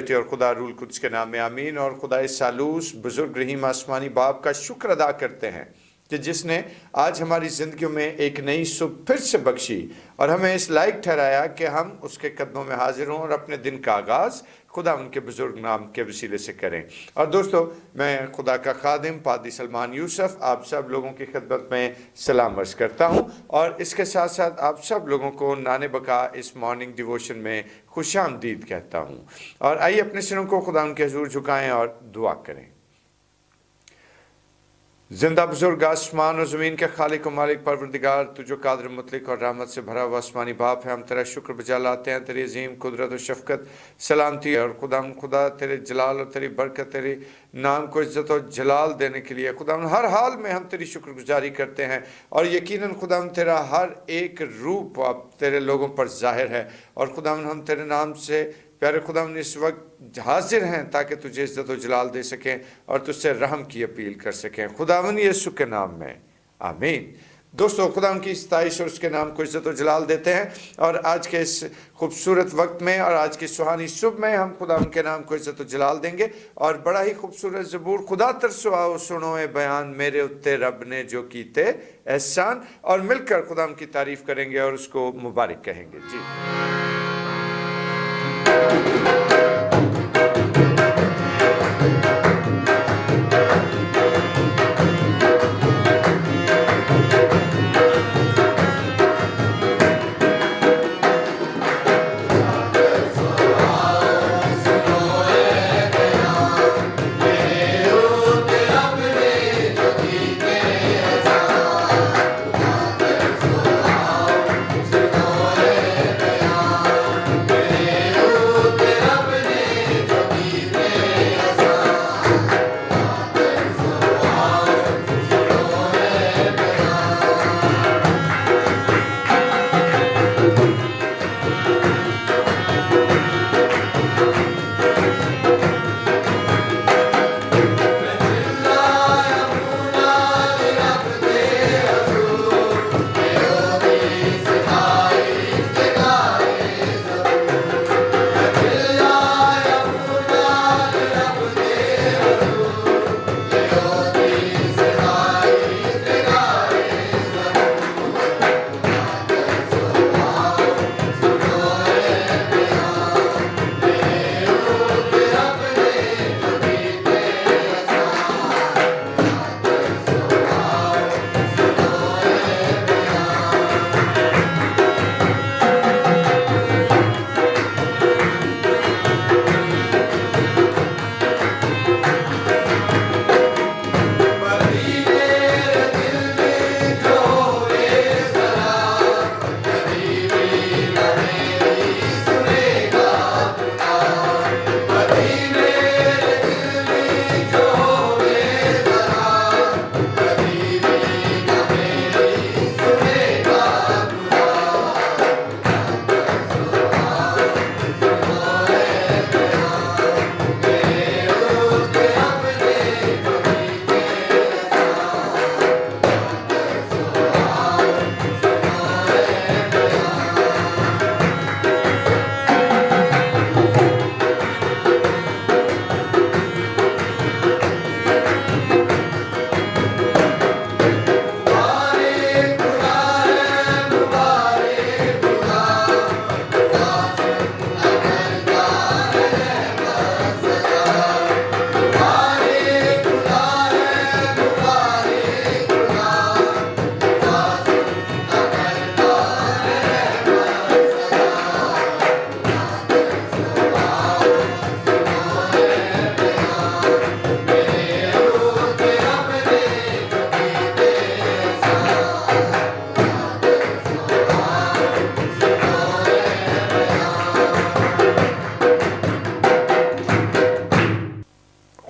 بیٹے اور خدا روح القدس کے نام میں آمین۔ اور خدا سالوس بزرگ رحیم آسمانی باپ کا شکر ادا کرتے ہیں کہ جس نے آج ہماری زندگیوں میں ایک نئی صبح پھر سے بخشی اور ہمیں اس لائق ٹھہرایا کہ ہم اس کے قدموں میں حاضر ہوں اور اپنے دن کا آغاز خدا ان کے بزرگ نام کے وسیلے سے کریں۔ اور دوستو، میں خدا کا خادم پادری سلمان یوسف آپ سب لوگوں کی خدمت میں سلام عرض کرتا ہوں، اور اس کے ساتھ ساتھ آپ سب لوگوں کو نان بقا اس مارننگ ڈیووشن میں خوش آمدید کہتا ہوں۔ اور آئیے اپنے سروں کو خدا ان کے حضور جھکائیں اور دعا کریں۔ زندہ بزرگ آسمان و زمین کے خالق و مالک پروردگار، تو جو قادر مطلق اور رحمت سے بھرا ہوا آسمانی باپ ہے، ہم تیرا شکر بجا لاتے ہیں تیری عظیم قدرت و شفقت، سلامتی اور خدا تیرے جلال اور تیری برکت، تیری نام کو عزت و جلال دینے کے لیے خدا ہر حال میں ہم تیری شکر گزاری کرتے ہیں۔ اور یقیناً خدا تیرا ہر ایک روپ اب تیرے لوگوں پر ظاہر ہے، اور خدا ہم تیرے نام سے پیارے خدا اس وقت حاضر ہیں تاکہ تجھے عزت و جلال دے سکیں اور تجھ سے رحم کی اپیل کر سکیں، خداوند یسوع کے نام میں آمین۔ دوستو، خدا ان کی ستائش اور اس کے نام کو عزت و جلال دیتے ہیں، اور آج کے اس خوبصورت وقت میں اور آج کی سہانی صبح میں ہم خدا ان کے نام کو عزت و جلال دیں گے، اور بڑا ہی خوبصورت زبور خدا ترسو آؤ سنو اے بیان میرے اتے رب نے جو کیتے احسان، اور مل کر خدا ان کی تعریف کریں گے اور اس کو مبارک کہیں گے۔ جی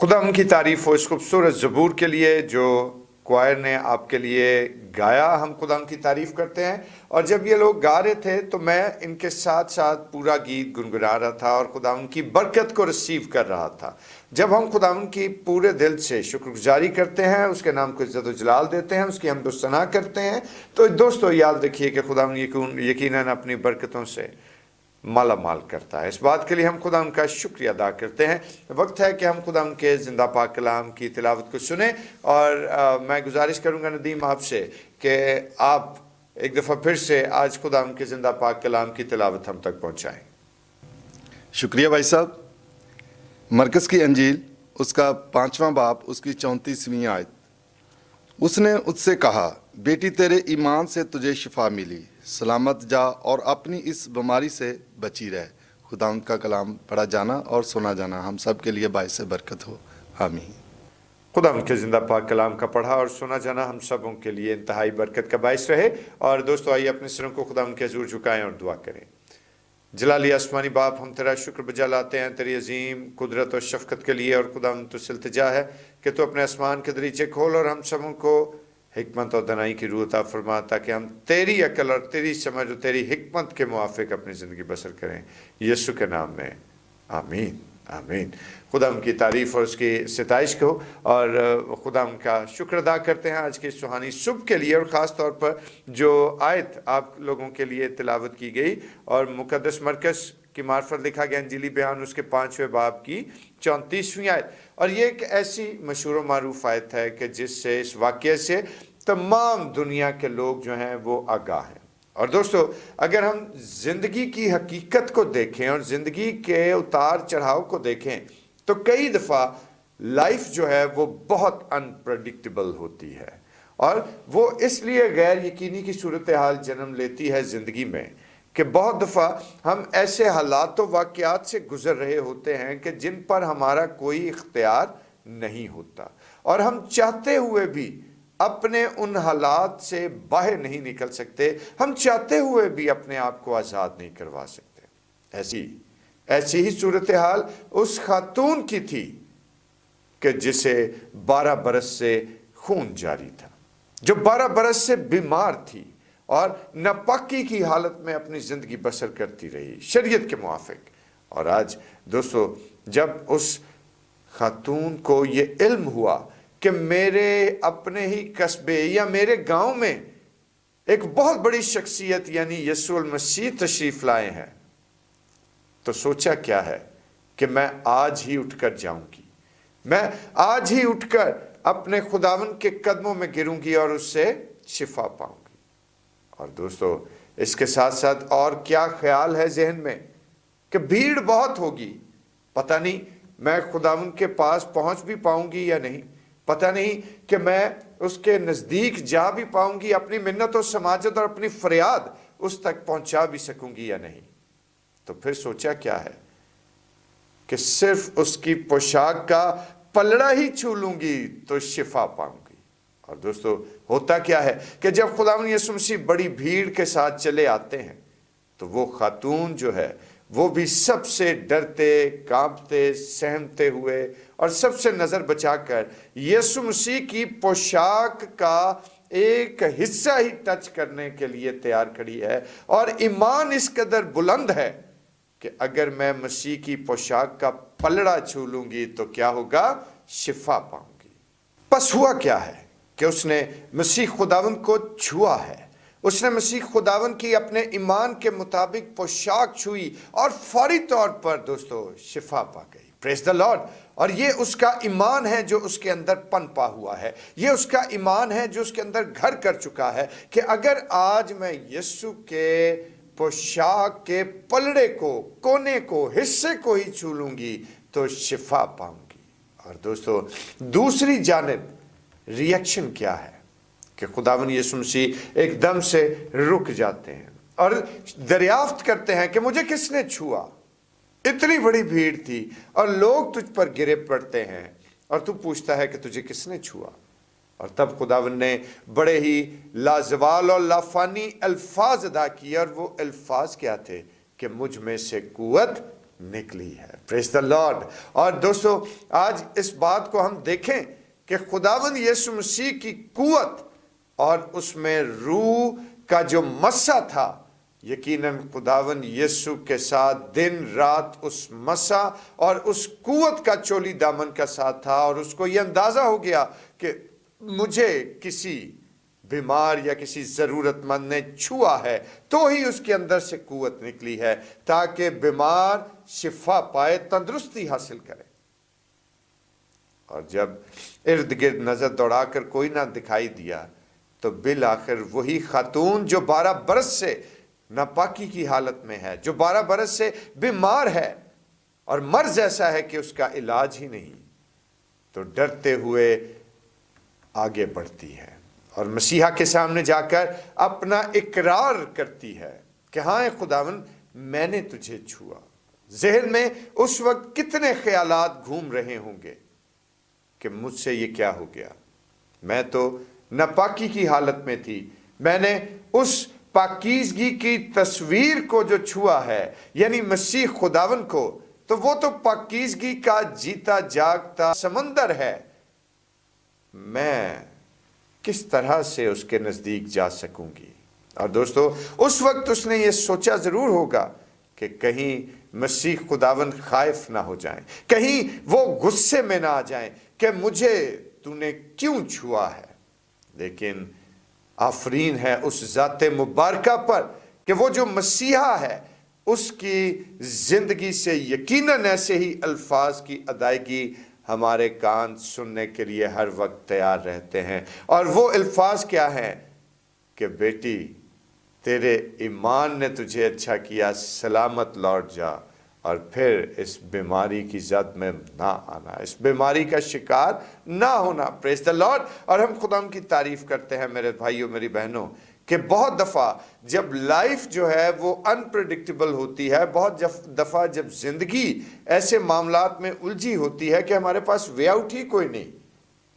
خدا ان کی تعریف ہو اس خوبصورت زبور کے لیے جو کوائر نے آپ کے لیے گایا۔ ہم خدا ان کی تعریف کرتے ہیں، اور جب یہ لوگ گا رہے تھے تو میں ان کے ساتھ ساتھ پورا گیت گنگنا رہا تھا اور خدا ان کی برکت کو ریسیو کر رہا تھا۔ جب ہم خدا ان کی پورے دل سے شکر گزاری کرتے ہیں، اس کے نام کو عزت و جلال دیتے ہیں، اس کی حمد و ثنا کرتے ہیں، تو دوستو یاد رکھیے کہ خدا یقیناً اپنی برکتوں سے माला माल करता है। इस बात के लिए हम खुदा उनका शुक्रिया अदा करते हैं। वक्त है कि हम खुदा उनके ज़िंदा पाक कलाम की तिलावत को सुने, और मैं गुजारिश करूँगा नदीम आपसे कि आप एक दफ़ा फिर से आज खुदा उनके ज़िंदा पाक कलाम की तिलावत हम तक पहुँचाएँ। शुक्रिया भाई साहब। मरकज़ की अंजील उसका 5वां बाब उसकी 34वीं आयत। उसने उससे कहा, बेटी तेरे ईमान से तुझे शिफा मिली, सलामत जा और अपनी इस बीमारी से बची रह। खुदा का कलाम पढ़ा जाना और सुना जाना हम सब के लिए बाइस बरकत हो, आमीन। खुदा उनके ज़िंदा पाक कलाम का पढ़ा और सुना जाना हम सबों के लिए इंतहाई बरकत का बाइस रहे। और दोस्तों आइए अपने सिरों को खुदा उनके हज़ूर झुकाएं और दुआ करें। जलाली आसमानी बाप, हम तेरा शुक्र बजा लाते हैं तेरी अजीम कुदरत और शफ़क़त के लिए। और खुदा हम तुझसे इल्तिजा है कि तू अपने आसमान के दरीचे खोल और हम सबों को हिकमत और दनाई की रूह अता फरमा, ताकि हम तेरी अकल और तेरी समझ और तेरी हिकमत के मुआफ़िक अपनी ज़िंदगी बसर करें। यीशु के नाम में आमीन आमीन। खुदा उनकी तारीफ़ और उसकी सिताइश को, और खुदा उनका शुक्र अदा करते हैं आज की सुहानी सुबह के लिए, और ख़ास तौर पर जो आयत आप लोगों के लिए तिलावत की गई और मुक़द्दस मरकज़ की मार्फत लिखा गया इंजीली बयान उसके 5वें बाब की 34वीं आयत। और ये एक ऐसी मशहूर व मारूफ आयत है कि जिससे, इस वाक़ये से तमाम दुनिया के लोग जो हैं वो आगाह हैं। और दोस्तों अगर हम ज़िंदगी की हकीकत को देखें और ज़िंदगी के उतार चढ़ाव को देखें तो कई दफ़ा लाइफ जो है वो बहुत अनप्रडिक्टेबल होती है, और वो इसलिए गैर यकीनी की सूरत हाल जन्म लेती है ज़िंदगी में कि बहुत दफ़ा हम ऐसे हालात व वाक़यात से गुज़र रहे होते हैं कि जिन पर हमारा कोई इख्तियार नहीं होता, और हम चाहते हुए भी अपने उन हालात से बाहर नहीं निकल सकते, हम चाहते हुए भी अपने आप को आज़ाद नहीं करवा सकते। ऐसी ही सूरत हाल उस खातून की थी कि जिसे 12 बरस से खून जारी था, जो 12 बरस से बीमार थी और नापाकी की हालत में अपनी ज़िंदगी बसर करती रही शरीयत के मुआफ़िक। और आज दोस्तों जब उस खातून को ये इल्म हुआ कि मेरे अपने ही कस्बे या मेरे गांव में एक बहुत बड़ी शख्सियत यानी यीशु मसीह तशरीफ़ लाए हैं, तो सोचा क्या है कि मैं आज ही उठकर जाऊंगी, मैं आज ही उठकर अपने खुदावन के कदमों में गिरूंगी और उससे शिफा पाऊंगी। और दोस्तों इसके साथ साथ और क्या ख्याल है जहन में कि भीड़ बहुत होगी, पता नहीं मैं खुदावन के पास पहुंच भी पाऊंगी या नहीं, पता नहीं कि मैं उसके नज़दीक जा भी पाऊंगी, अपनी मिन्नत और समाजत और अपनी फरियाद उस तक पहुंचा भी सकूंगी या नहीं। तो फिर सोचा क्या है कि सिर्फ उसकी पोशाक का पलड़ा ही छू लूंगी तो शिफा पाऊंगी। और दोस्तों होता क्या है कि जब खुदावंद यीशु मसीह बड़ी भीड़ के साथ चले आते हैं तो वो खातून जो है वो भी सबसे डरते, कांपते, सहमते हुए और सबसे नज़र बचाकर यीशु मसीह की पोशाक का एक हिस्सा ही टच करने के लिए तैयार खड़ी है। और ईमान इस कदर बुलंद है कि अगर मैं मसीह की पोशाक का पलड़ा छू लूंगी तो क्या होगा, शिफा पाऊंगी। बस हुआ क्या है कि उसने मसीह खुदावंद को छुआ है, उसने मसीह खुदावंद की अपने ईमान के मुताबिक पोशाक छुई और फौरी तौर पर दोस्तों शिफा पा गई। Praise the Lord. और ये उसका ईमान है जो उसके अंदर पनपा हुआ है, ये उसका ईमान है जो उसके अंदर घर कर चुका है कि अगर आज मैं यीशु के पोशाक के पलड़े को, कोने को, हिस्से को ही छू लूंगी तो शिफा पाऊंगी। और दोस्तों दूसरी जानिब रिएक्शन क्या है कि खुदावंद यीशु मसीह एकदम से रुक जाते हैं और दरियाफ्त करते हैं कि मुझे किसने छुआ। इतनी बड़ी भीड़ थी और लोग तुझ पर गिरे पड़ते हैं और तू पूछता है कि तुझे किसने छुआ। और तब खुदावंद ने बड़े ही लाजवाल और लाफानी अल्फाज अदा किए, और वो अल्फाज क्या थे कि मुझ में से कुव्वत निकली है। Praise the Lord. और दोस्तों आज इस बात को हम देखें कि खुदावंद यीशु मसीह की कुव्वत और उसमें रूह का जो मसा था, यकीनन खुदावंद यीशु के साथ दिन रात उस मसा और उस कुव्वत का चोली दामन का साथ था। और उसको ये अंदाजा हो गया कि मुझे किसी बीमार या किसी ज़रूरतमंद ने छुआ है तो ही उसके अंदर से कुव्वत निकली है, ताकि बीमार शिफा पाए, तंदुरुस्ती हासिल करे। और जब इर्द गिर्द नजर दौड़ाकर कोई ना दिखाई दिया तो बिल आखिर वही खातून जो 12 बरस से नापाकी की हालत में है, जो 12 बरस से बीमार है और मर्ज ऐसा है कि उसका इलाज ही नहीं, तो डरते हुए आगे बढ़ती है और मसीहा के सामने जाकर अपना इकरार करती है कि हाँ खुदावन, मैंने तुझे छुआ। जहन में उस वक्त कितने ख्यालात घूम रहे होंगे कि मुझसे ये क्या हो गया, मैं तो नापाकी की हालत में थी, मैंने उस पाकीज़गी की तस्वीर को जो छुआ है, यानी मसीह खुदावन को, तो वो तो पाकीज़गी का जीता जागता समंदर है, मैं किस तरह से उसके नज़दीक जा सकूंगी। और दोस्तों, उस वक्त उसने ये सोचा ज़रूर होगा कि कहीं मसीह खुदावन खाइफ ना हो जाएं, कहीं वो गुस्से में ना आ जाएं कि मुझे तूने क्यों छुआ है। लेकिन आफरीन है उस ज़ाते मुबारका पर कि वो जो मसीहा है उसकी ज़िंदगी से यकीनन ऐसे ही अल्फाज की अदायगी हमारे कान सुनने के लिए हर वक्त तैयार रहते हैं। और वो अल्फाज क्या हैं कि बेटी, तेरे ईमान ने तुझे अच्छा किया, सलामत लौट जा और फिर इस बीमारी की जद में ना आना, इस बीमारी का शिकार ना होना। Praise the Lord. और हम खुदा की तारीफ करते हैं मेरे भाइयों, मेरी बहनों, कि बहुत दफ़ा जब लाइफ जो है वो अनप्रेडिक्टेबल होती है, बहुत दफ़ा जब ज़िंदगी ऐसे मामलात में उलझी होती है कि हमारे पास वे आउट ही कोई नहीं,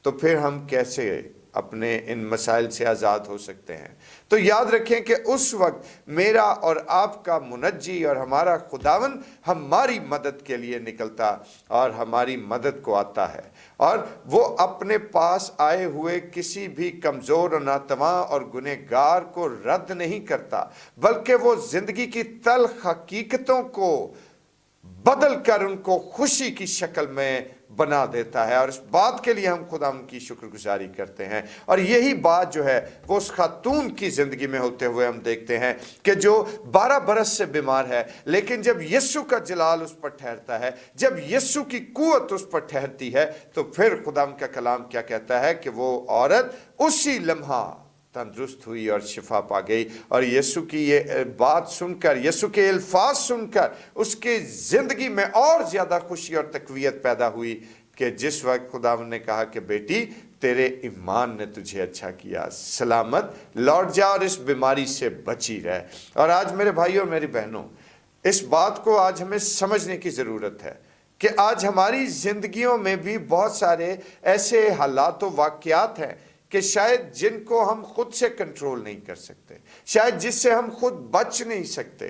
तो फिर हम कैसे अपने इन मसाइल से आज़ाद हो सकते हैं। तो याद रखें कि उस वक्त मेरा और आपका मुनज्जी और हमारा खुदावन हमारी मदद के लिए निकलता और हमारी मदद को आता है, और वो अपने पास आए हुए किसी भी कमज़ोर और नातवा और गुनहगार को रद्द नहीं करता, बल्कि वो ज़िंदगी की तल्ख हकीकतों को बदल कर उनको खुशी की शक्ल में बना देता है। और इस बात के लिए हम खुदा की शुक्रगुजारी करते हैं। और यही बात जो है वो उस खातून की ज़िंदगी में होते हुए हम देखते हैं कि जो 12 बरस से बीमार है, लेकिन जब यीशु का जलाल उस पर ठहरता है, जब यीशु की कुव्वत उस पर ठहरती है, तो फिर खुदा का कलाम क्या कहता है कि वो औरत उसी लम्हा तंदुरुस्त हुई और शिफा पा गई। और यीशु की ये बात सुनकर, यीशु के अल्फाज सुनकर उसके ज़िंदगी में और ज़्यादा खुशी और तकवीत पैदा हुई कि जिस वक्त खुदा ने कहा कि बेटी, तेरे ईमान ने तुझे अच्छा किया, सलामत लौट जा और इस बीमारी से बची रह। और आज मेरे भाइयों और मेरी बहनों, इस बात को आज हमें समझने की ज़रूरत है कि आज हमारी ज़िंदगियों में भी बहुत सारे ऐसे हालात व वाक़यात हैं कि शायद जिनको हम खुद से कंट्रोल नहीं कर सकते, शायद जिससे हम खुद बच नहीं सकते।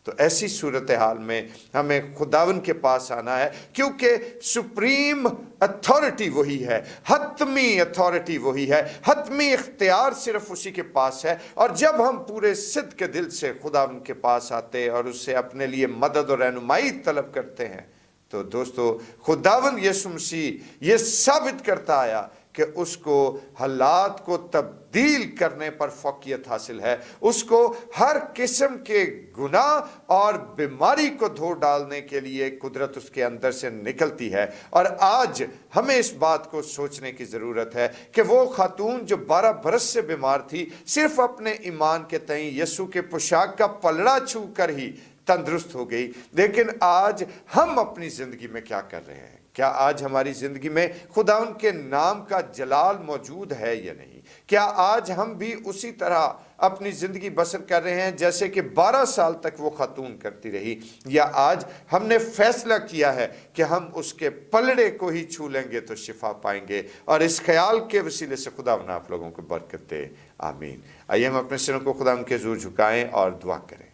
तो ऐसी सूरत हाल में हमें खुदावन के पास आना है, क्योंकि सुप्रीम अथॉरिटी वही है, हतमी अथॉरिटी वही है, हतमी इख्तियार सिर्फ उसी के पास है। और जब हम पूरे सिद्ध के दिल से खुदावन के पास आते और उससे अपने लिए मदद और रहनुमाई तलब करते हैं, तो दोस्तों, खुदावन यीशु मसीह ये साबित करता आया कि उसको हालात को तब्दील करने पर फ़ौक़ियत हासिल है, उसको हर किस्म के गुनाह और बीमारी को धो डालने के लिए कुदरत उसके अंदर से निकलती है। और आज हमें इस बात को सोचने की ज़रूरत है कि वो खातून जो 12 बरस से बीमार थी, सिर्फ अपने ईमान के तई यीशु के पोशाक का पलड़ा छू कर ही तंदुरुस्त हो गई। लेकिन आज हम अपनी ज़िंदगी में क्या कर रहे हैं? क्या आज हमारी ज़िंदगी में खुदा उनके नाम का जलाल मौजूद है या नहीं? क्या आज हम भी उसी तरह अपनी ज़िंदगी बसर कर रहे हैं जैसे कि 12 साल तक वो खातून करती रही, या आज हमने फैसला किया है कि हम उसके पलड़े को ही छू लेंगे तो शिफा पाएंगे? और इस ख्याल के वसीले से खुदा आप लोगों को बरकत दे, आमीन। आइए हम अपने सिरों को खुदा के हुज़ूर झुकाएं और दुआ करें।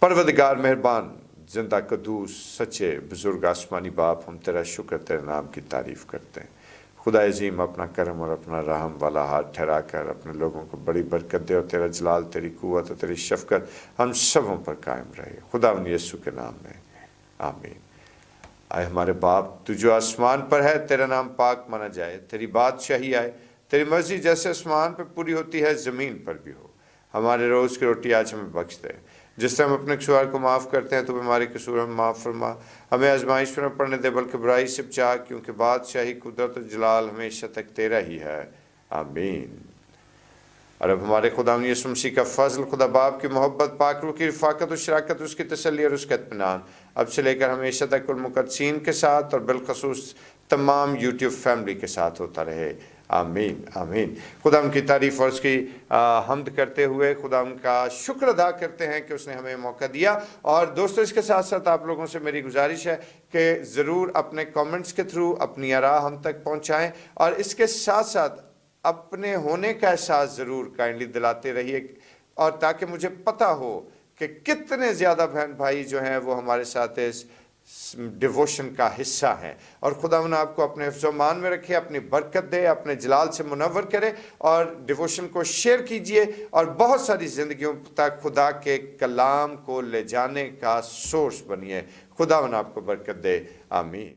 परवरदिगार मेहरबान, जिंदा कदूस, सच्चे बुजुर्ग आसमानी बाप, हम तेरा शुक्र, तेरे नाम की तारीफ़ करते हैं। खुदा अजीम, अपना करम और अपना रहम वाला हाथ ठहरा कर अपने लोगों को बड़ी बरकत दे, और तेरा जलाल, तेरी कुव्वत और तेरी शफ़क़त हम सबों पर कायम रहे, खुदा यीशु के नाम में, आमीन। आए हमारे बाप, तू जो आसमान पर है, तेरा नाम पाक माना जाए, तेरी बादशाही आए, तेरी मर्जी जैसे आसमान पे पूरी होती है ज़मीन पर भी हो। हमारे रोज़ की रोटी आज हमें बख्श दे। जिस तरह हम अपने कसूर को माफ़ करते हैं तो भी हमारे कसूर हमें माफ़ फरमा। हमें आजमाइश में न पड़ने दे बल्कि बुराई से बचा, क्योंकि बादशाही कुदरत और जलाल हमेशा तक तेरा ही है। आमीन। और अब हमारे खुदा यीशु मसीह का फजल, खुदा बाप की मोहब्बत, पाक रूह की रिफ़ाक़त और शराकत, उसकी तसल्ली और उसका इत्मीनान अब से लेकर हमेशा तक कुल मुक़द्दसीन के साथ और बिलखसूस तमाम यूट्यूब फैमिली के साथ होता रहे। आमीन आमीन। खुदा की तारीफ़ और उसकी हम्द करते हुए खुदा का शुक्र अदा करते हैं कि उसने हमें मौका दिया। और दोस्तों, इसके साथ साथ आप लोगों से मेरी गुजारिश है कि ज़रूर अपने कमेंट्स के थ्रू अपनी आरा हम तक पहुँचाएँ, और इसके साथ साथ अपने होने का एहसास ज़रूर काइंडली दिलाते रहिए, और ताकि मुझे पता हो कि कितने ज़्यादा बहन भाई जो हैं वो हमारे साथ इस डिवोशन का हिस्सा हैं। और खुदावंद आपको अपने हिफ्ज़-ओ-मान में रखे, अपनी बरकत दे, अपने जलाल से मुनव्वर करे, और डिवोशन को शेयर कीजिए और बहुत सारी ज़िंदगियों तक खुदा के कलाम को ले जाने का सोर्स बनिए। खुदावंद आपको बरकत दे। आमीन।